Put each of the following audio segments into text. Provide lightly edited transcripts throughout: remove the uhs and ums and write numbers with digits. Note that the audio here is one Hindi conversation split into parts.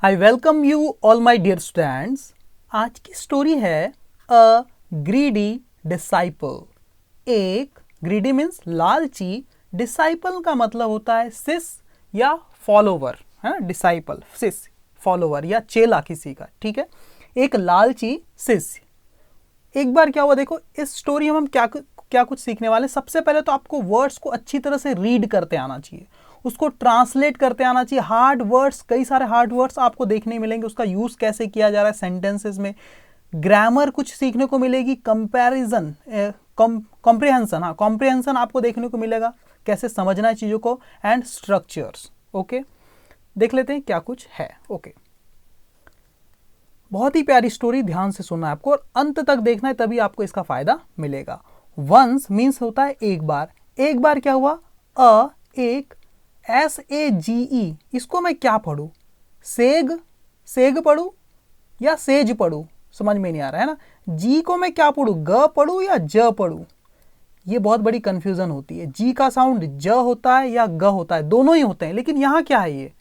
I welcome you all my dear students. आज की स्टोरी है अ ग्रीडी डिसाइपल। एक ग्रीडी मीन्स लालची, डिसाइपल का मतलब होता है शिष्य या फॉलोवर है। डिसाइपल शिष्य, फॉलोवर या चेला किसी का, ठीक है। एक लालची शिष्य। एक बार क्या हुआ, देखो इस स्टोरी में हम क्या कुछ सीखने वाले। सबसे पहले तो आपको वर्ड्स को अच्छी तरह से रीड करते आना चाहिए, उसको ट्रांसलेट करते आना चाहिए। हार्ड वर्ड्स, कई सारे हार्ड वर्ड्स आपको देखने मिलेंगे, उसका यूज कैसे किया जा रहा है सेंटेंसेस में। ग्रामर कुछ सीखने को मिलेगी, कंपैरिजन, कॉम्प्रिहेंशन, हाँ कॉम्प्रिहेंशन आपको देखने को मिलेगा, कैसे समझना है चीजों को, एंड स्ट्रक्चर्स। ओके, देख लेते हैं क्या कुछ है। ओके, बहुत ही प्यारी स्टोरी, ध्यान से सुनना है आपको और अंत तक देखना है, तभी आपको इसका फायदा मिलेगा। वंस मीन्स होता है एक बार। एक बार क्या हुआ, एक SAGE, इसको मैं क्या पढ़ूं, सेग पढ़ूं या सेज पढ़ूं, समझ में नहीं आ रहा है ना। जी को मैं क्या पढ़ूं, ग पढ़ूं या ज पढ़ूं, ये बहुत बड़ी कंफ्यूजन होती है। जी का साउंड ज होता है या ग होता है, दोनों ही होते हैं, लेकिन यहाँ क्या है ये,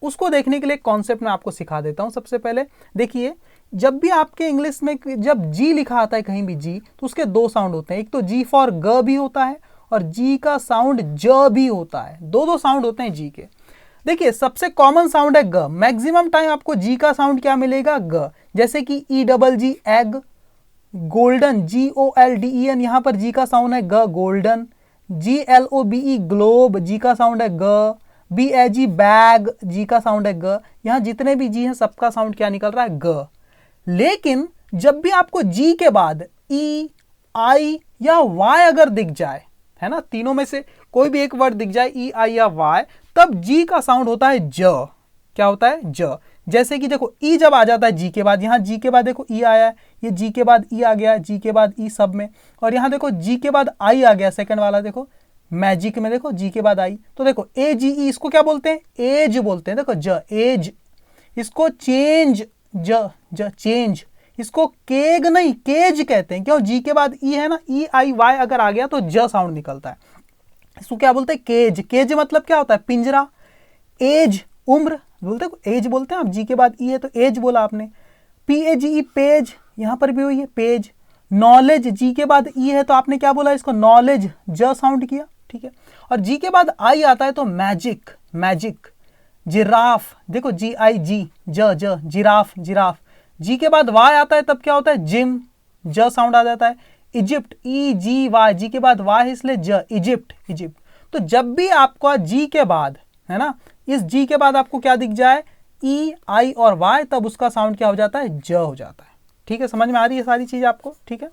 उसको देखने के लिए कॉन्सेप्ट मैं आपको सिखा देता हूं। सबसे पहले देखिए, जब भी आपके इंग्लिश में जब जी लिखा आता है कहीं भी जी, तो उसके दो साउंड होते हैं। एक तो जी फॉर ग भी होता है और जी का साउंड ज भी होता है, दो साउंड होते हैं जी के। देखिए सबसे कॉमन साउंड है ग। मैक्सिमम टाइम आपको जी का साउंड क्या मिलेगा, ग। जैसे कि EGG एग, गोल्डन GOLDEN, यहां पर जी का साउंड है ग, गोल्डन। GLOBE ग्लोब, जी का साउंड है ग। BAG बैग, जी का साउंड है ग। यहां जितने भी जी हैं सबका साउंड क्या निकल रहा है, ग। लेकिन जब भी आपको जी के बाद E, I या Y अगर दिख जाए, है ना, तीनों में से कोई भी एक वर्ड दिख जाए, E, I या Y, तब जी का साउंड होता है ज। क्या होता है, ज। जैसे कि देखो ई जब आ जाता है जी के बाद, यहां जी के बाद देखो ई आया है, ये जी के बाद ई आ गया, जी के बाद ई सब में, और यहां देखो जी के बाद आई आ गया सेकंड वाला, देखो मैजिक में देखो जी के बाद आई, तो देखो AGE, इसको क्या बोलते हैं, एज बोलते हैं। देखो ज, एज। इसको चेंज, ज चेंज। इसको केग नहीं, केज कहते हैं। क्यों, जी के बाद ई है ना, EIY अगर आ गया तो ज साउंड निकलता है। इसको क्या बोलते हैं, केज। केज मतलब क्या होता है, पिंजरा। एज, उम्र बोलते हैं, एज बोलते हैं आप, जी के बाद ई है तो एज बोला आपने। PAGE पेज, यहां पर भी हुई है पेज। नॉलेज, जी के बाद ई है तो आपने क्या बोला, इसको नॉलेज, ज साउंड किया, ठीक है। और जी के बाद आई आता है तो मैजिक, मैजिक। जिराफ, देखो GIG, ज जिराफ, जिराफ। जी के बाद वाई आता है तब क्या होता है, जिम, ज साउंड आ जाता है। इजिप्ट, EGY, जी के बाद वाई है इसलिए ज, इजिप्ट, इजिप्ट। तो जब भी आपका जी के बाद, है ना, इस जी के बाद आपको क्या दिख जाए, E, I और Y, तब उसका साउंड क्या हो जाता है, ज हो जाता है। ठीक है, समझ में आ रही है सारी चीज आपको, ठीक है।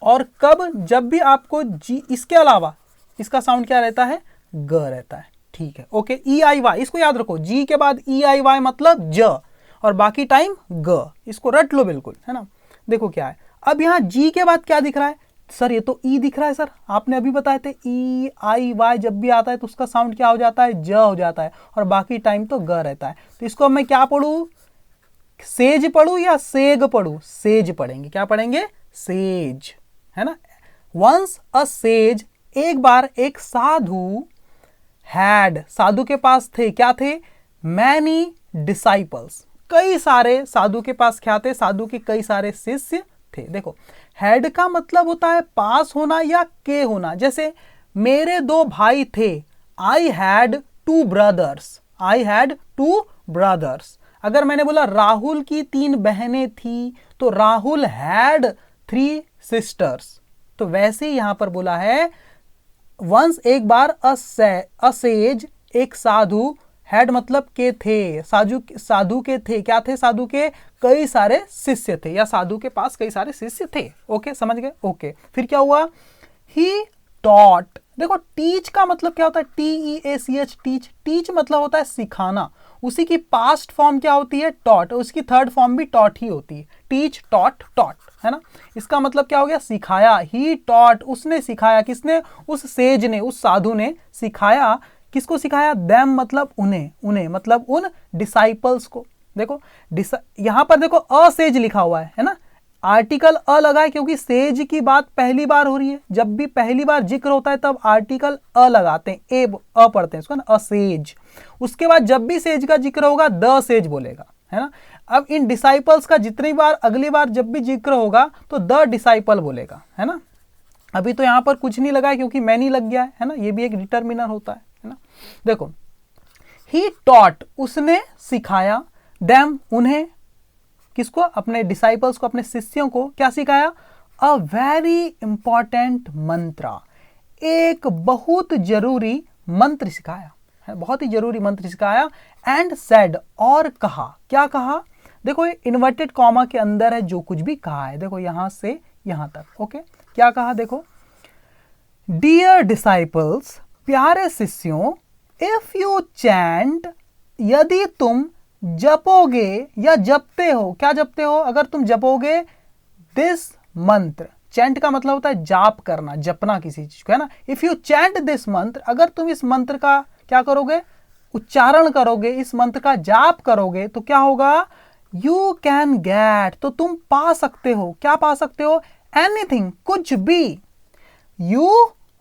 और कब, जब भी आपको जी, इसके अलावा इसका साउंड क्या रहता है, ग रहता है, ठीक है। ओके, EIY, इसको याद रखो, जी के बाद EIY मतलब ज, और बाकी टाइम ग, इसको रट लो बिल्कुल, है ना। देखो क्या है, अब यहां जी के बाद क्या दिख रहा है, सर ये तो ई दिख रहा है सर, आपने अभी बताए थे EIY जब भी आता है तो उसका साउंड क्या हो जाता है, ज हो जाता है, और बाकी टाइम तो ग रहता है। तो इसको मैं क्या पढ़ू, सेज पढ़ू या सेग पढ़ू, सेज पढ़ेंगे। क्या पढ़ेंगे, सेज, है ना। वंस अ सेज, एक बार एक साधु, हैड, साधु के पास थे, क्या थे, मैनी डिसाइपल्स, कई सारे साधु के पास क्या थे, साधु के कई सारे शिष्य थे। देखो हैड का मतलब होता है पास होना या के होना। जैसे मेरे दो भाई थे, I had 2 brothers, I had 2 brothers. अगर मैंने बोला राहुल की 3 बहनें थी, तो राहुल हैड 3 सिस्टर्स। तो वैसे ही यहां पर बोला है, वंस एक बार अ सेज, एक साधु, हैड मतलब के थे, साधु के थे, क्या थे, साधु के कई सारे शिष्य थे, या साधु के पास कई सारे शिष्य थे। ओके, समझ गए। ओके, फिर क्या हुआ, ही टॉट। देखो टीच का मतलब क्या होता है, TEACH, टीच। टीच मतलब होता है सिखाना, उसी की पास्ट फॉर्म क्या होती है, टॉट, उसकी थर्ड फॉर्म भी टॉट ही होती है, टीच, टॉट, टॉट, है ना। इसका मतलब क्या हो गया, सिखाया। ही टॉट, उसने सिखाया, किसने, उस सेज ने, उस साधु ने सिखाया। किसको सिखाया, देम मतलब उन्हें, उन्हें मतलब उन डिसाइपल्स को। देखो यहां पर देखो असेज लिखा हुआ है ना, आर्टिकल अ लगा है क्योंकि सेज की बात पहली बार हो रही है। जब भी पहली बार जिक्र होता है तब आर्टिकल अ लगाते हैं, अ पढ़ते हैं इसको ना, असेज। उसके बाद जब भी सेज का जिक्र होगा द सेज बोलेगा, है ना। अब इन डिसाइपल्स का जितनी बार अगली बार जब भी जिक्र होगा तो द डिसाइपल बोलेगा, है ना। अभी तो यहां पर कुछ नहीं लगा है क्योंकि मैनी लग गया है ना, ये भी एक डिटर्मिनर होता है ना। देखो, ही टॉट, उसने सिखाया, देम, उन्हें, किसको, अपने डिसाइपल्स को, अपने शिष्यों को क्या सिखाया, अ वेरी इंपॉर्टेंट मंत्र, एक बहुत जरूरी मंत्र सिखाया, है, बहुत ही जरूरी मंत्र सिखाया। एंड सेड, और कहा, क्या कहा, देखो ये इन्वर्टेड कॉमा के अंदर है जो कुछ भी कहा है, देखो यहां से यहां तक, ओके। क्या कहा, देखो, डियर डिसाइपल्स, प्यारे शिष्यों, इफ यू चैंट, यदि तुम जपोगे या जपते हो, क्या जपते हो, अगर तुम जपोगे, दिस मंत्र, चैंट का मतलब होता है जाप करना, जपना किसी चीज को, है ना। इफ यू चैंट दिस मंत्र, अगर तुम इस मंत्र का क्या करोगे, उच्चारण करोगे, इस मंत्र का जाप करोगे, तो क्या होगा, यू कैन गेट, तो तुम पा सकते हो, क्या पा सकते हो, एनीथिंग, कुछ भी, यू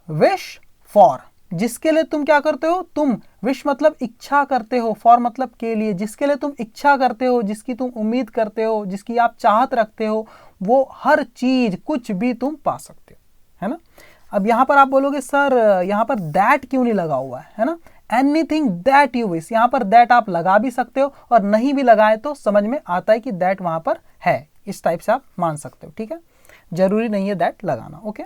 विश फॉर, जिसके लिए तुम क्या करते हो, तुम, विश मतलब इच्छा करते हो, फॉर मतलब के लिए, जिसके लिए तुम इच्छा करते हो, जिसकी तुम उम्मीद करते हो, जिसकी आप चाहत रखते हो, वो हर चीज, कुछ भी तुम पा सकते हो, है ना। अब यहां पर आप बोलोगे सर यहां पर दैट क्यों नहीं लगा हुआ है ना, एनीथिंग दैट यू विश, यहां पर दैट आप लगा भी सकते हो और नहीं भी लगाए तो समझ में आता है कि दैट वहां पर है, इस टाइप से आप मान सकते हो, ठीक है, जरूरी नहीं है दैट लगाना, ओके।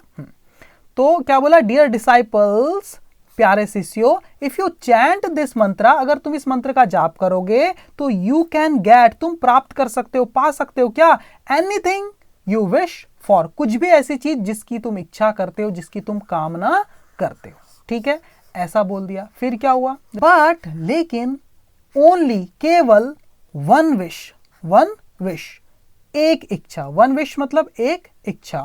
तो क्या बोला, डियर डिसाइपल्स, प्यारे शिष्यों, इफ यू चैंट दिस मंत्र, अगर तुम इस मंत्र का जाप करोगे तो यू कैन गेट, तुम प्राप्त कर सकते हो, पा सकते हो, क्या, एनीथिंग यू विश फॉर, कुछ भी ऐसी चीज जिसकी तुम इच्छा करते हो, जिसकी तुम कामना करते हो, ठीक है, ऐसा बोल दिया। फिर क्या हुआ, बट, लेकिन, ओनली, केवल, वन विश, एक इच्छा, वन विश मतलब एक इच्छा,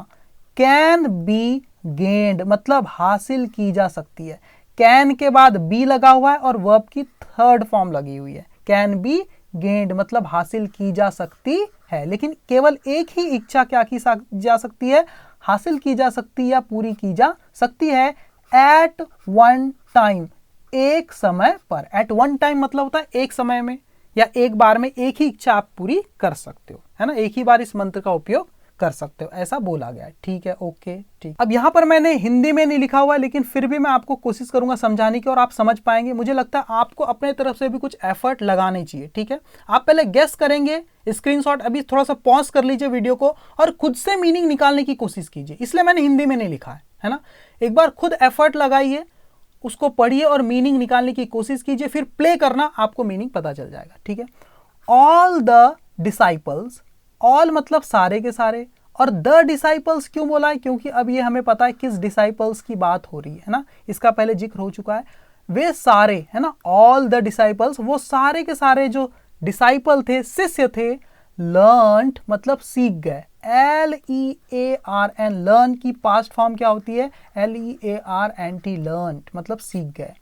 कैन बी गेन्ड मतलब हासिल की जा सकती है, कैन के बाद बी लगा हुआ है और वर्ब की थर्ड फॉर्म लगी हुई है, कैन बी गेन्ड मतलब हासिल की जा सकती है, लेकिन केवल एक ही इच्छा क्या की जा सकती है, हासिल की जा सकती है या पूरी की जा सकती है, एट वन टाइम, एक समय पर, एट वन टाइम मतलब होता है एक समय में या एक बार में एक ही इच्छा आप पूरी कर सकते हो, है ना, एक ही बार इस मंत्र का उपयोग कर सकते हो, ऐसा बोला गया है, ठीक है, ओके, ठीक। अब यहां पर मैंने हिंदी में नहीं लिखा हुआ है, लेकिन फिर भी मैं आपको कोशिश करूंगा समझाने की और आप समझ पाएंगे। मुझे लगता है आपको अपने तरफ से भी कुछ एफर्ट लगाने चाहिए, ठीक है। आप पहले गेस करेंगे, स्क्रीनशॉट अभी थोड़ा सा पॉज कर लीजिए वीडियो को और खुद से मीनिंग निकालने की कोशिश कीजिए, इसलिए मैंने हिंदी में नहीं लिखा है ना। एक बार खुद एफर्ट लगाइए, उसको पढ़िए और मीनिंग निकालने की कोशिश कीजिए, फिर प्ले करना, आपको मीनिंग पता चल जाएगा, ठीक है। ऑल द डिसाइपल्स, ऑल मतलब सारे के सारे, और द डिसाइपल्स क्यों बोला है, क्योंकि अब ये हमें पता है किस डिसाइपल्स की बात हो रही है ना, इसका पहले जिक्र हो चुका है, वे सारे, है ना, ऑल द डिसाइपल्स, वो सारे के सारे जो डिसाइपल थे, शिष्य थे, लर्न्ड मतलब सीख गए, LEARN, लर्न की पास्ट फॉर्म क्या होती है, LEARNT, लर्न्ड मतलब सीख गए,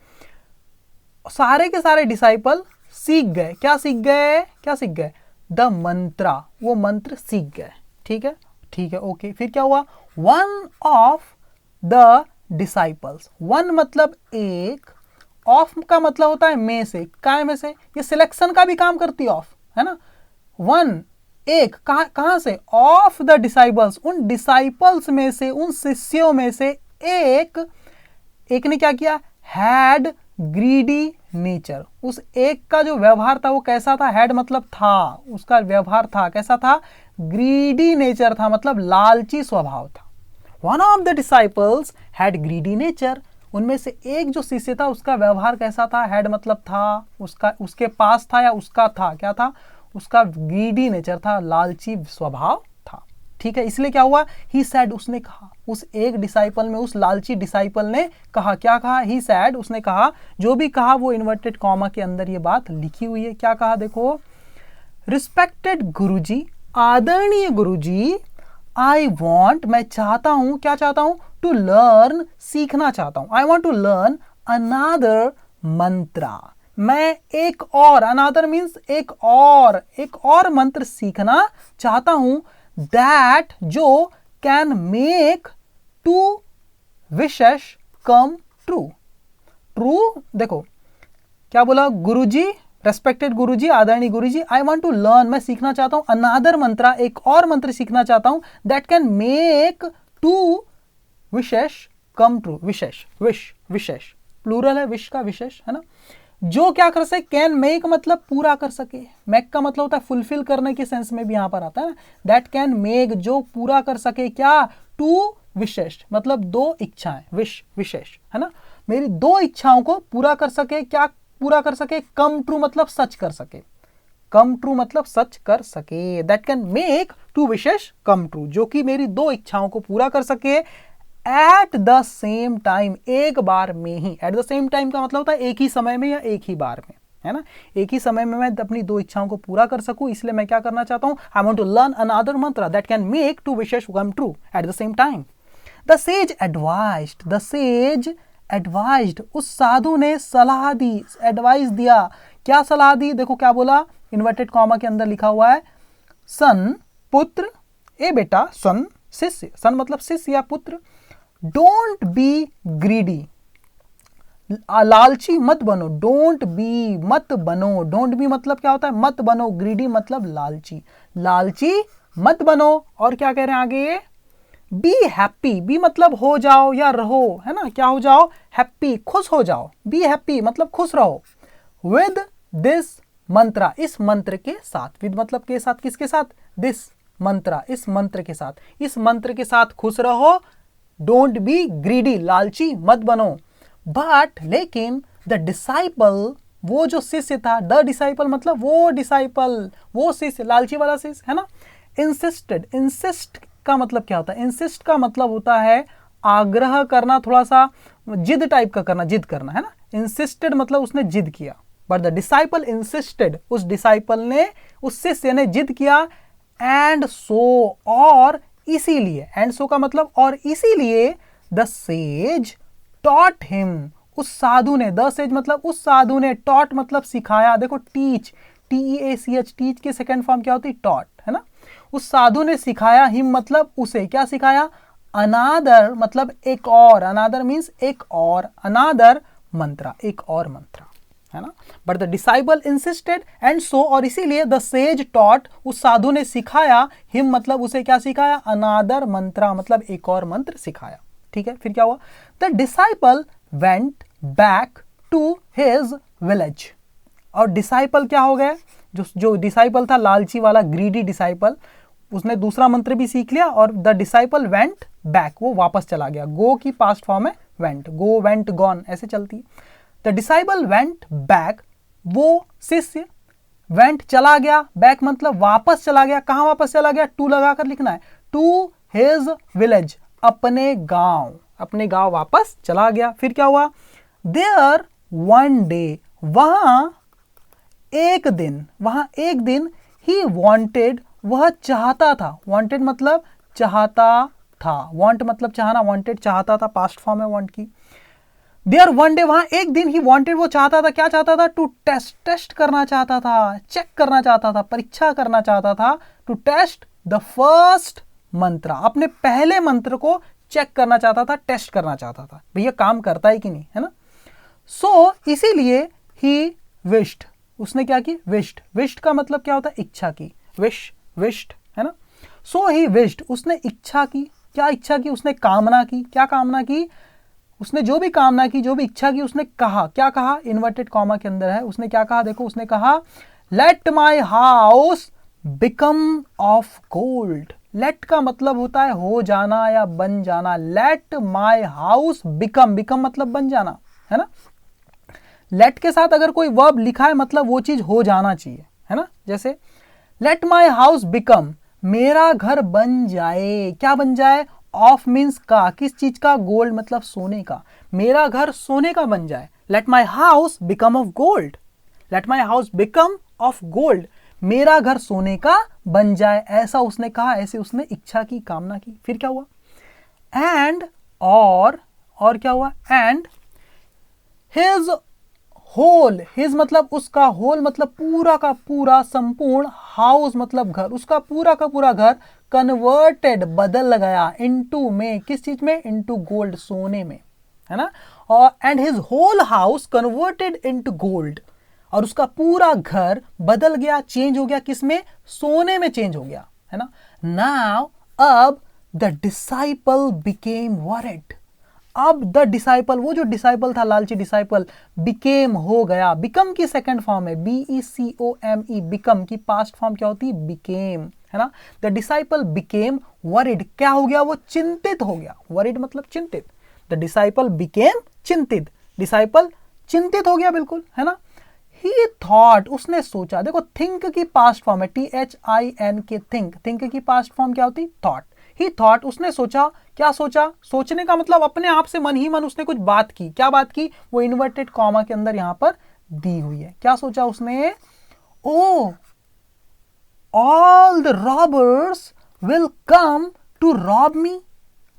सारे के सारे डिसाइपल सीख गए, क्या सीख गए, क्या सीख गए, द मंत्रा, वो मंत्र सीख गए, ठीक है, ठीक है, ओके। फिर क्या हुआ, one of the disciples, one मतलब एक, ऑफ का मतलब होता है में से, काय में से, ये सिलेक्शन का भी काम करती है ऑफ, है ना, वन एक, कहां से, ऑफ द डिसाइपल्स, उन डिसाइपल्स में से, उन शिष्यों में से एक ने क्या किया, हैड ग्रीडी नेचर, उस एक का जो व्यवहार था वो कैसा था, हैड मतलब था, उसका व्यवहार था कैसा था, ग्रीडी नेचर था, मतलब लालची स्वभाव था। One of the disciples had greedy nature, उनमें से एक जो शिष्य था उसका व्यवहार कैसा था, हैड मतलब था, उसका, उसके पास था या उसका था, क्या था, उसका ग्रीडी नेचर था, लालची स्वभाव था, ठीक है। इसलिए क्या हुआ, ही सैड, उसने कहा, उस एक डिसाइपल में, उस लालची डिसाइपल ने कहा, क्या कहा, ही सैड, उसने कहा, जो भी कहा वो इन्वर्टेड कॉमा के अंदर ये बात लिखी हुई है, क्या कहा, देखो, रिस्पेक्टेड गुरुजी, आदरणीय गुरुजी, आई वॉन्ट, मैं चाहता हूं, क्या चाहता हूं, टू लर्न, सीखना चाहता हूं, I want to learn another mantra, मैं एक और, अनदर मीन्स एक और मंत्र सीखना चाहता हूं, दैट जो can make two wishes come true, true देखो क्या बोला, गुरुजी, रेस्पेक्टेड गुरुजी, आदरणीय guruji, I want to learn, मैं सीखना चाहता हूं, अनादर मंत्रा, एक और मंत्र सीखना चाहता हूं, that can make 2 wishes come true. Wishes, wish, wishes plural है, विश का विशेष, है ना, जो क्या कर सके, कैन मेक मतलब पूरा कर सके, मेक का मतलब होता है फुलफिल करने के सेंस में भी यहां पर आता है, दैट कैन मेक जो पूरा कर सके, क्या, 2 विशेष मतलब 2 इच्छाएं, विश विशेष, है ना, मेरी 2 इच्छाओं को पूरा कर सके, क्या पूरा कर सके, कम ट्रू मतलब सच कर सके, कम ट्रू मतलब सच कर सके, that can make 2 wishes come true, जो कि मेरी 2 इच्छाओं को पूरा कर सके, एट द सेम टाइम, एक बार में ही, एट द सेम टाइम का मतलब होता है एक ही समय में या एक ही बार में, है ना, एक ही समय में मैं अपनी 2 इच्छाओं को पूरा कर सकूं, इसलिए मैं क्या करना चाहता हूं, I want to learn another mantra that can make 2 wishes come true at the same time. The sage advised, the sage advised, उस साधु ने सलाह दी, एडवाइस दिया, क्या सलाह दी, देखो क्या बोला, इन्वर्टेड कॉमा के अंदर लिखा हुआ है, सन पुत्र, ए बेटा, सन शिष्य, सन मतलब शिष्य या पुत्र, डोंट बी ग्रीडी, लालची मत बनो, डोंट बी मत बनो, डोंट बी मतलब क्या होता है, मत बनो, ग्रीडी मतलब लालची, लालची मत बनो, और क्या कह रहे हैं आगे, बी हैप्पी, बी मतलब हो जाओ या रहो, है ना, क्या हो जाओ, हैप्पी खुश हो जाओ, बी हैप्पी मतलब खुश रहो, विद दिस मंत्रा, इस मंत्र के साथ, विद मतलब के साथ, किसके साथ, दिस मंत्रा, इस मंत्र के साथ, इस मंत्र के साथ खुश रहो, डोंट बी ग्रीडी, लालची मत बनो, बट लेकिन द डिसाइपल, वो जो शिष्य था, द डिसाइपल मतलब वो डिसाइपल, वो शिष्य, लालची वाला शिष्य, है ना, इंसिस्टेड, इंसिस्ट का मतलब क्या होता है, इंसिस्ट का मतलब होता है आग्रह करना, थोड़ा सा जिद टाइप का करना, जिद करना, है ना, इंसिस्टेड मतलब उसने जिद किया, बट द डिसाइपल इंसिस्टेड, उस डिसाइपल ने, उस शिष्य ने जिद किया, एंड सो, और इसीलिए, एंड सो का मतलब और इसीलिए, द सेज टॉट हिम, उस साधु ने, द सेज मतलब उस साधु ने, टॉट मतलब सिखाया, देखो टीच, TEACH, टीच के सेकंड फॉर्म क्या होती है, टॉट, है ना, उस साधु ने सिखाया, हिम मतलब उसे, क्या सिखाया, अनादर मतलब एक और, अनादर मीन्स एक और, अनादर मंत्रा, एक और मंत्रा, है ना, but the disciple insisted, and so, और इसीलिए, द सेज टॉट, उस साधु ने सिखाया, हिम मतलब उसे क्या सिखाया, अनादर मंत्रा मतलब एक और मंत्र सिखाया, ठीक है, फिर क्या हुआ, the disciple went back to his village, और डिसाइपल क्या हो गया, जो डिसाइपल था, लालची वाला ग्रीडी डिसाइपल, उसने दूसरा मंत्र भी सीख लिया, और द डिसाइपल वेंट बैक, वो वापस चला गया, गो की पास्ट फॉर्म है वेंट, गो वेंट गॉन ऐसे चलती, द डिसाइपल वेंट बैक, वो शिष्य वेंट चला गया, बैक मतलब वापस चला गया, कहां वापस चला गया, टू लगाकर लिखना है, टू हिज विलेज, अपने गांव वापस चला गया, फिर क्या हुआ, देयर वन डे, वहां एक दिन, ही वॉन्टेड, वह चाहता था, वॉन्टेड मतलब चाहता था, वॉन्ट मतलब चाहना, वॉन्टेड चाहता था, पास्ट फॉर्म है वॉन्ट की, देयर वन डे, वहां एक दिन, ही वॉन्टेड वो चाहता था, क्या चाहता था, टू टेस्ट करना चाहता था, चेक करना चाहता था, परीक्षा करना चाहता था, टू टेस्ट द फर्स्ट मंत्र, अपने पहले मंत्र को चेक करना चाहता था, टेस्ट करना चाहता था, भैया काम करता है कि नहीं, है ना, सो इसीलिए ही विश्ड, उसने क्या की, विश्ड का मतलब क्या होता है, इच्छा की, विश्ड, है ना, सो ही विश्ड, उसने इच्छा की, क्या इच्छा की, उसने कामना की, क्या कामना की, उसने जो भी कामना की, जो भी इच्छा की, उसने कहा, क्या कहा, इन्वर्टेड कॉमा के अंदर है, उसने क्या कहा, देखो उसने कहा, let my house become of gold, let का मतलब होता है हो जाना या बन जाना, लेट माई हाउस बिकम मतलब बन जाना, है ना, लेट के साथ अगर कोई वर्ब लिखा है मतलब वो चीज हो जाना चाहिए, है ना, जैसे लेट माई हाउस बिकम, मेरा घर बन जाए, क्या बन जाए, ऑफ मीन्स का, किस चीज का, गोल्ड मतलब सोने का, मेरा घर सोने का बन जाए, late my house become of gold, late my house become of gold, मेरा घर सोने का बन जाए, ऐसा उसने कहा, ऐसे उसने इच्छा की, कामना की, फिर क्या हुआ, एंड और क्या हुआ, एंड हिज होल, हिज मतलब उसका, होल मतलब पूरा का पूरा, संपूर्ण, हाउस मतलब घर, उसका पूरा का पूरा घर, कन्वर्टेड बदल गया, इनटू में, किस चीज में, इनटू गोल्ड, सोने में, है ना, और and his whole house converted into gold, और उसका पूरा घर बदल गया, चेंज हो गया, किसमें? सोने में चेंज हो गया, है ना। नाउ अब द डिसाइपल बिकेम वॉरेड, अब द डिसाइपल, वो जो डिसाइपल था, लालची डिसाइपल, बिकेम हो गया, बिकम की सेकंड फॉर्म है BECOME, बिकम की पास्ट फॉर्म क्या होती है? बिकेम, है ना। द डिसाइपल बिकेम वरिड, क्या हो गया? वो चिंतित हो गया, वरिड मतलब चिंतित, द डिसाइपल बिकेम चिंतित, डिसाइपल चिंतित हो गया, बिल्कुल, है ना। ही थॉट, उसने सोचा, देखो थिंक की पास्ट फॉर्म है THINK, थिंक, थिंक की पास्ट फॉर्म क्या होती? थॉट। ही थॉट, उसने सोचा, क्या सोचा? सोचने का मतलब अपने आप से मन ही मन उसने कुछ बात की, क्या बात की? वो इन्वर्टेड कॉमा के अंदर यहां पर दी हुई है, क्या सोचा उसने? Oh all the robbers will come to rob me,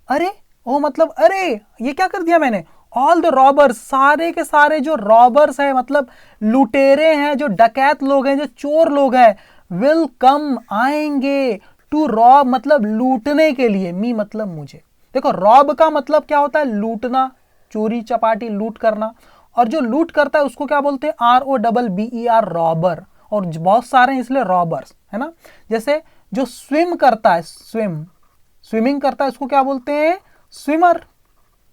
अरे ओ मतलब अरे ये क्या कर दिया मैंने? ऑल द रॉबर्स, सारे के सारे जो रॉबर्स है, मतलब लुटेरे हैं, जो डकैत लोग हैं, जो चोर लोग हैं, विल कम, आएंगे, टू रॉब मतलब लूटने के लिए, मी मतलब मुझे। देखो रॉब का मतलब क्या होता है? लूटना, चोरी चपाटी, लूट करना, और जो लूट करता है उसको क्या बोलते हैं? ROBBER, रॉबर, और बहुत सारे हैं इसलिए रॉबर्स, है ना। जैसे जो स्विम करता है, स्विमिंग करता है, उसको क्या बोलते हैं? स्विमर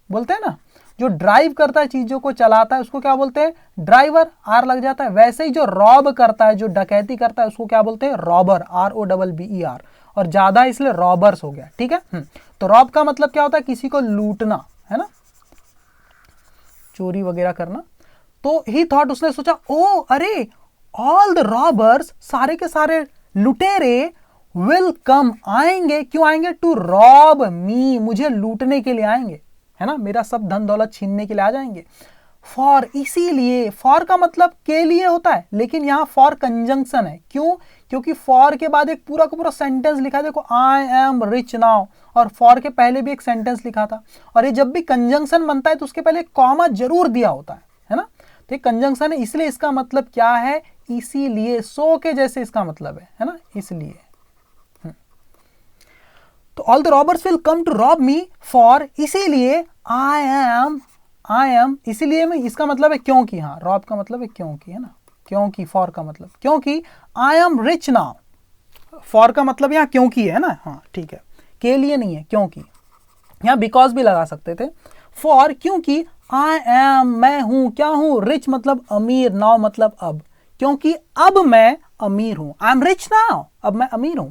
बोलते हैं ना। जो ड्राइव करता है, चीजों को चलाता है, उसको क्या बोलते हैं? ड्राइवर, R लग जाता है। वैसे ही जो रॉब करता है, जो डकैती करता है, उसको क्या बोलते हैं? रॉबर, ROBBER, और ज्यादा इसलिए रॉबर्स हो गया, ठीक है। तो रॉब का मतलब क्या होता है? किसी को लूटना, है ना, चोरी वगैरह करना। तो ही थॉट, उसने सोचा, ओ अरे ऑल द रॉबर्स, सारे के सारे लुटेरे, विल कम, आएंगे, क्यों आएंगे? टू रॉब मी, मुझे लूटने के लिए आएंगे, है ना, मेरा सब धन दौलत छीनने के लिए आ जाएंगे। फॉर, इसीलिए, फॉर का मतलब के लिए होता है, लेकिन यहां फॉर कंजंक्शन है, क्यों? क्योंकि फॉर के बाद एक पूरा का पूरा सेंटेंस लिखा है, देखो आई एम रिच नाउ, और फॉर के पहले भी एक सेंटेंस लिखा था, और ये जब भी कंजंक्शन बनता है तो उसके पहले कॉमा जरूर दिया होता है ना। तो ये कंजंक्शन है, इसलिए इसका मतलब क्या है? इसीलिए, सो के जैसे इसका मतलब है ना, इसलिए। तो all the robbers will come to rob me, for, इसीलिए, आई एम, इसीलिए में, इसका मतलब है क्योंकि, हाँ, रॉब का मतलब है क्योंकि, है ना, क्योंकि, फॉर का मतलब क्योंकि, I am rich now, for का मतलब यहाँ क्योंकि है ना, हाँ ठीक है, के लिए नहीं है, क्योंकि, यहाँ बिकॉज भी लगा सकते थे। फॉर, क्योंकि, आई एम, मैं हूं, क्या हूं? रिच मतलब अमीर, नाउ मतलब अब, क्योंकि अब मैं अमीर हूं, आई एम रिच नाउ, अब मैं अमीर हूं।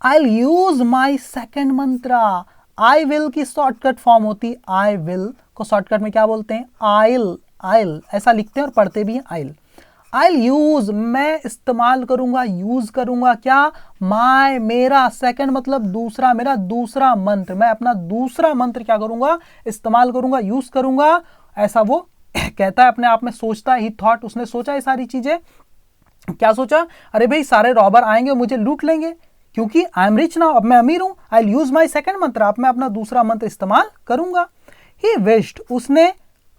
I'll use my second Mantra, I will की शॉर्टकट फॉर्म होती, I will को शॉर्टकट में क्या बोलते हैं? I'll, ऐसा लिखते हैं और पढ़ते भी हैं, I'll use, मैं इस्तेमाल करूंगा, यूज करूंगा, क्या? my, मेरा, सेकंड मतलब दूसरा, मेरा दूसरा मंत्र, मैं अपना दूसरा मंत्र क्या करूंगा? इस्तेमाल करूंगा, यूज करूंगा, ऐसा वो कहता है, अपने आप में सोचता है। ही थॉट, उसने सोचा ये सारी चीजें, क्या सोचा? अरे भाई सारे रॉबर आएंगे, मुझे लूट लेंगे, क्योंकि आई एम रिच नाउ, अब मैं अमीर हूं, I will use my second मंत्र, अब मैं अपना दूसरा मंत्र इस्तेमाल करूंगा। ही विश्ड, उसने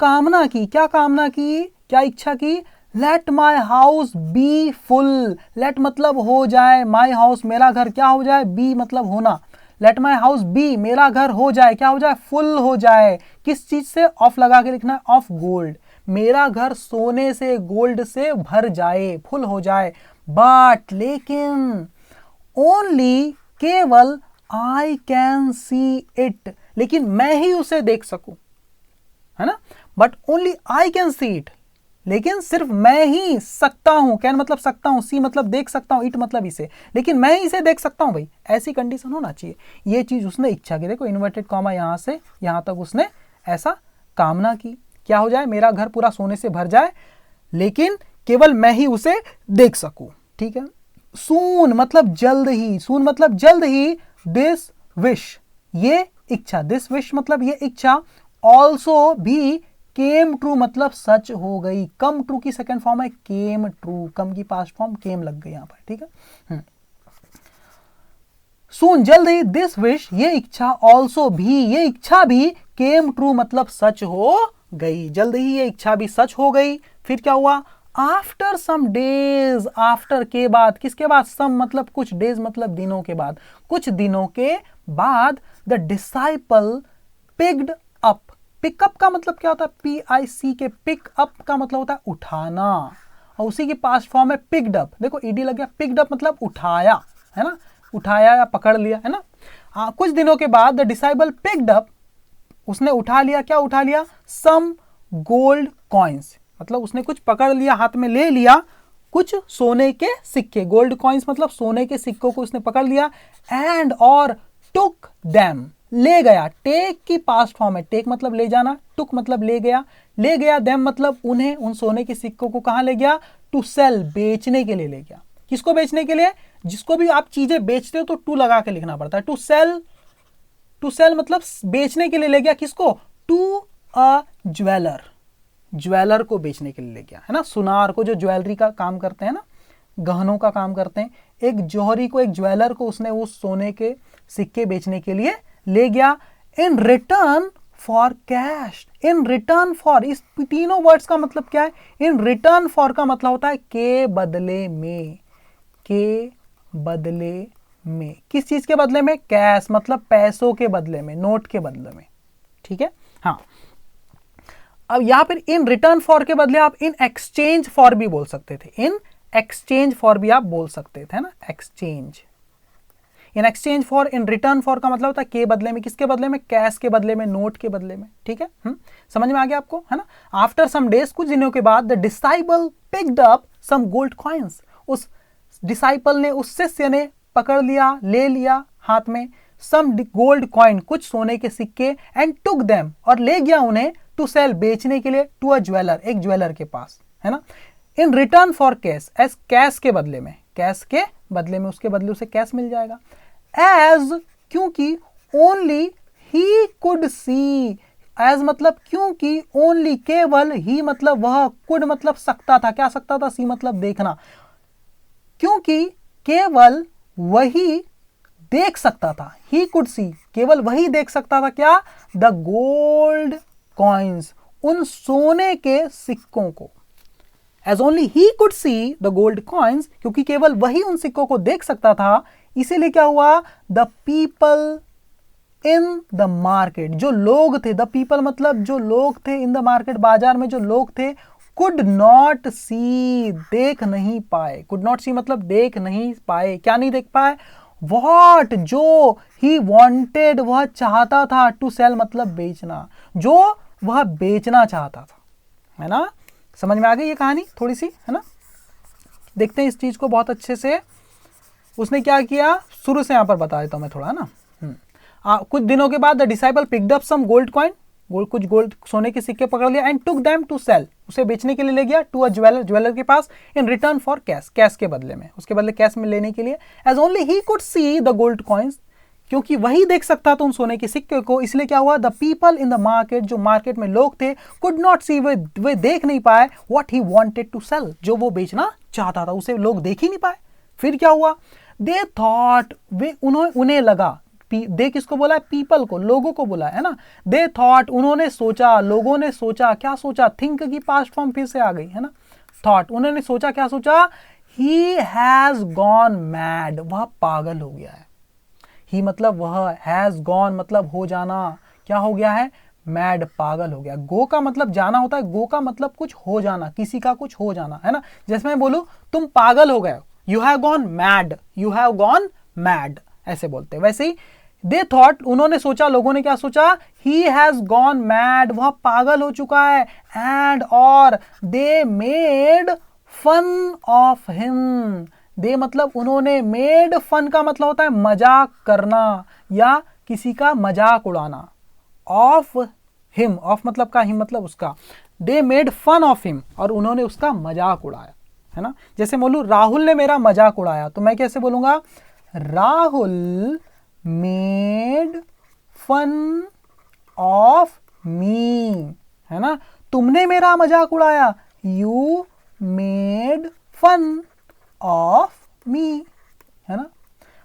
कामना की, क्या कामना की, क्या इच्छा की? Let my house be full, let मतलब हो जाए, माई हाउस मेरा घर क्या हो जाए? बी मतलब होना, लेट माई हाउस बी, मेरा घर हो जाए, क्या हो जाए? फुल हो जाए, किस चीज से? ऑफ लगा के लिखना है, ऑफ गोल्ड, मेरा घर सोने से, गोल्ड से भर जाए, फुल हो जाए। बट, लेकिन, ओनली, केवल, आई कैन सी इट, लेकिन मैं ही उसे देख सकूं, है ना। But only I can see it, लेकिन सिर्फ मैं ही सकता हूं, कैन मतलब सकता हूं, सी मतलब देख सकता हूं, इट मतलब इसे, लेकिन मैं ही इसे देख सकता हूं भाई, ऐसी कंडीशन होना चाहिए। ये चीज उसने इच्छा की, देखो इन्वर्टेड कॉमा यहां से यहां तक उसने ऐसा कामना की, क्या हो जाए? मेरा घर पूरा सोने से भर जाए, लेकिन केवल मैं ही उसे देख सकूं, ठीक है। सून मतलब जल्द ही, सून मतलब जल्द ही, दिस विश, ये इच्छा, दिस विश मतलब ये इच्छा, ऑल्सो भी, केम ट्रू मतलब सच हो गई, कम ट्रू की सेकंड फॉर्म है केम ट्रू, कम की पास्ट फॉर्म केम लग गई यहां पर, ठीक है। सून जल्द ही, दिस विश ये इच्छा, ऑल्सो भी ये इच्छा भी, केम ट्रू मतलब सच हो गई, जल्द ही ये इच्छा भी सच हो गई। फिर क्या हुआ? आफ्टर सम डेज, आफ्टर के बाद, किसके बाद? सम मतलब कुछ, डेज मतलब दिनों के बाद, कुछ दिनों के बाद, the disciple picked up, pickup का मतलब क्या होता है, PIC के, पिकअप का मतलब होता है उठाना, और उसी की पास्ट फॉर्म है पिक्ड अप। देखो ईडी लग गया, पिक्ड अप मतलब उठाया, है ना, उठाया या पकड़ लिया, है ना। कुछ दिनों के बाद द डिसाइबल पिक्ड अप, उसने उठा लिया, क्या उठा लिया, सम गोल्ड कॉइन्स, मतलब उसने कुछ पकड़ लिया, हाथ में ले लिया कुछ सोने के सिक्के, गोल्ड कॉइन्स मतलब सोने के सिक्कों को उसने पकड़ लिया, एंड और टुक देम, ले गया, टेक की पास्ट फॉर्म है, टेक मतलब ले जाना, टुक मतलब ले गया देम मतलब उन्हें, उन सोने के सिक्कों को कहां ले गया, टू सेल, बेचने के लिए ले गया। किसको बेचने के लिए, जिसको भी आप चीजें बेचते हो तो टू लगा के लिखना पड़ता है, टू सेल मतलब बेचने के लिए ले गया, किसको, टू अ ज्वेलर, ज्वेलर को बेचने के लिए ले गया, है ना। सुनार को, जो ज्वेलरी का काम करते हैं ना, गहनों का काम करते हैं, एक जौहरी को, एक ज्वेलर को उसने उस सोने के सिक्के बेचने के लिए ले गया। इन return for cash, in return for, इस तीनों वर्ड्स का मतलब क्या है, इन रिटर्न फॉर का मतलब होता है के बदले में, के बदले में, किस चीज के बदले में, कैश मतलब पैसों के बदले में, नोट के बदले में, ठीक है। हाँ, अब यहां पर इन रिटर्न फॉर के बदले आप इन एक्सचेंज फॉर भी बोल सकते थे, इन एक्सचेंज फॉर भी आप बोल सकते थे, ना, exchange, in exchange for, in return for का मतलब होता है के बदले में, किसके बदले में, कैश के बदले में, नोट के बदले में, ठीक है। समझ में आ गया आपको, है ना। आफ्टर सम डेज, कुछ दिनों के बाद, the disciple picked up some gold coins, उस डिसाइपल ने, उस शिष्य ने पकड़ लिया, ले लिया हाथ में, सम गोल्ड कॉइन, कुछ सोने के सिक्के, एंड टुक देम, और ले गया उन्हें, टू सेल, बेचने के लिए, टू अ ज्वेलर, एक ज्वेलर के पास, है ना। In return for cash, as cash के बदले में, कैश के बदले में, उसके बदले उसे कैश मिल जाएगा। एज क्योंकि, only he could see, as मतलब क्योंकि, ओनली केवल, ही मतलब वह, कुड मतलब सकता था, क्या सकता था, सी मतलब देखना, क्योंकि केवल वही देख सकता था, ही कुड सी, केवल वही देख सकता था, क्या, द गोल्ड कॉइन्स, उन सोने के सिक्कों को। As only he could see the gold coins, क्योंकि केवल वही उन सिक्कों को देख सकता था, इसीलिए क्या हुआ, the people in the market, जो लोग थे, द पीपल मतलब जो लोग थे, इन द मार्केट, बाजार में जो लोग थे, कुड नॉट सी, देख नहीं पाए, कुड नॉट सी मतलब देख नहीं पाए, क्या नहीं देख पाए, वॉट, जो, ही वॉन्टेड वह चाहता था, टू सेल मतलब बेचना, जो वह बेचना चाहता था, है ना। समझ में आ गई ये कहानी थोड़ी सी, है ना। देखते हैं इस चीज को बहुत अच्छे से, उसने क्या किया, शुरू से यहां पर बता देता हूं मैं थोड़ा ना। कुछ दिनों के बाद the disciple picked up some gold coin, कुछ गोल्ड सोने के सिक्के पकड़ लिया, and took them to sell, उसे बेचने के लिए ले गया, टू अ ज्वेलर, ज्वेलर के पास, in return for cash, cash के बदले में, उसके बदले कैश में लेने के लिए। As only he could see the gold coins, क्योंकि वही देख सकता था उन सोने के सिक्के को, इसलिए क्या हुआ, the people in the market, जो मार्केट में लोग थे, कुड नॉट सी, वे देख नहीं पाए, what he wanted to sell, जो वो बेचना चाहता था, उसे लोग देख ही नहीं पाए। फिर क्या हुआ, दे थॉट, वे उन्हें लगा, दे किसको बोला है, पीपल को, लोगों को बोला है ना। दे थॉट, उन्होंने सोचा, लोगों ने सोचा, क्या सोचा, थिंक की पास्ट फॉर्म फिर से आ गई, है ना। थॉट, उन्होंने सोचा, क्या सोचा, ही हैज गॉन मैड, वह पागल हो गया है, ही मतलब वह, हैज गॉन मतलब हो जाना, क्या हो गया है, मैड पागल हो गया। गो का मतलब जाना होता है, गो का मतलब कुछ हो जाना, किसी का कुछ हो जाना, है ना। जैसे मैं बोलूं तुम पागल हो गए, you have gone mad, you have gone mad, ऐसे बोलते हैं। वैसे ही दे थॉट, उन्होंने सोचा, लोगों ने क्या सोचा, ही हैज गॉन मैड, वह पागल हो चुका है, एंड और they made fun of him, they मतलब उन्होंने, मेड फन का मतलब होता है मजाक करना या किसी का मजाक उड़ाना, ऑफ हिम, ऑफ मतलब का, हिम मतलब उसका, they made fun of him, और उन्होंने उसका मजाक उड़ाया, है ना। जैसे बोलूं राहुल ने मेरा मजाक उड़ाया, तो मैं कैसे बोलूंगा, Rahul made fun of me, है ना। तुमने मेरा मजाक उड़ाया, you made fun of me, है ना।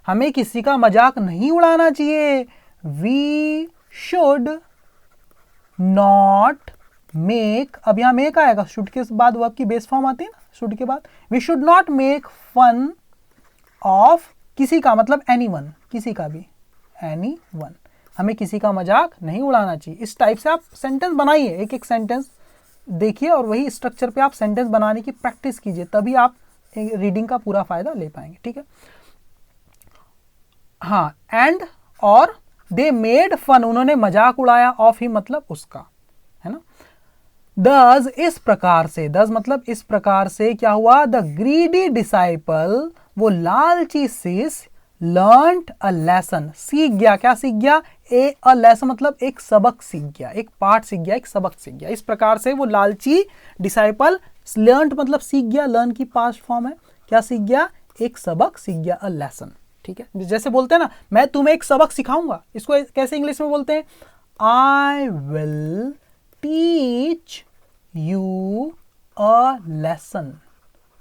हमें किसी का मजाक नहीं उड़ाना चाहिए, वी शुड नॉट मेक, अब यहां मेक आएगा, शुड के बाद वर्ब की बेस फॉर्म आती है ना, शुड के बाद, we should not make fun of किसी का, मतलब एनी वन, किसी का भी, एनी वन, हमें किसी का मजाक नहीं उड़ाना चाहिए। इस टाइप से आप सेंटेंस बनाइए, एक एक सेंटेंस देखिए और वही स्ट्रक्चर पे आप सेंटेंस बनाने की प्रैक्टिस कीजिए, तभी आप रीडिंग का पूरा फायदा ले पाएंगे। ठीक है, हाँ, एंड और दे मेड फन, उन्होंने मजाक उड़ाया, ऑफ ही मतलब उसका, है ना। दस इस प्रकार से, दस मतलब इस प्रकार से क्या हुआ, द ग्रीडी डिसाइपल, वो लालची शिष्य, लर्नड अ लेसन, सीख गया, क्या सीख गया, अ लेसन मतलब एक सबक सीख गया, एक पाठ सीख गया, एक सबक सीख गया। इस प्रकार से वो लालची डिसाइपल, लर्नड मतलब सीख गया, लर्न की पास्ट फॉर्म है, क्या सीख गया, एक सबक सीख गया, अ लेसन। ठीक है, जैसे बोलते हैं ना, मैं तुम्हें एक सबक सिखाऊंगा, इसको कैसे इंग्लिश में बोलते हैं, I will teach you a lesson.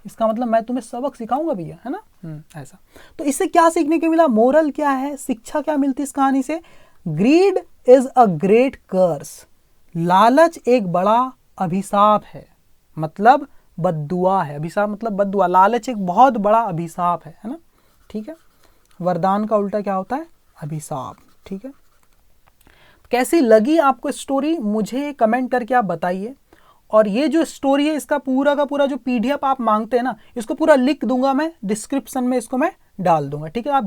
इसका मतलब मैं तुम्हें सबक सिखाऊंगा भैया, है ना। ऐसा। तो इससे क्या सीखने को मिला, मोरल क्या है, शिक्षा क्या मिलती इस कहानी से, ग्रीड इज अ ग्रेट कर्स, लालच एक बड़ा अभिशाप है, मतलब बद्दुआ है, अभिशाप मतलब बद्दुआ, लालच एक बहुत बड़ा अभिशाप है ना। ठीक है, वरदान का उल्टा क्या होता है, अभिशाप। ठीक है, कैसी लगी आपको स्टोरी, मुझे कमेंट करके आप बताइए। और ये जो स्टोरी है इसका पूरा का पूरा जो पीडीएफ आप मांगते हैं ना, इसको पूरा लिख दूंगा मैं डिस्क्रिप्शन में, इसको मैं डाल दूंगा। ठीक है, आप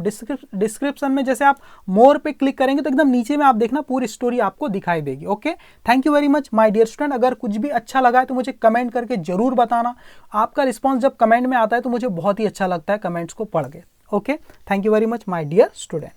डिस्क्रिप्शन में जैसे आप मोर पे क्लिक करेंगे तो एकदम नीचे में आप देखना पूरी स्टोरी आपको दिखाई देगी। Okay, thank you very much my dear student. अगर कुछ भी अच्छा लगा है तो मुझे कमेंट करके जरूर बताना। आपका रिस्पॉन्स जब कमेंट में आता है तो मुझे बहुत ही अच्छा लगता है कमेंट्स को पढ़ के। Okay, thank you very much my dear student.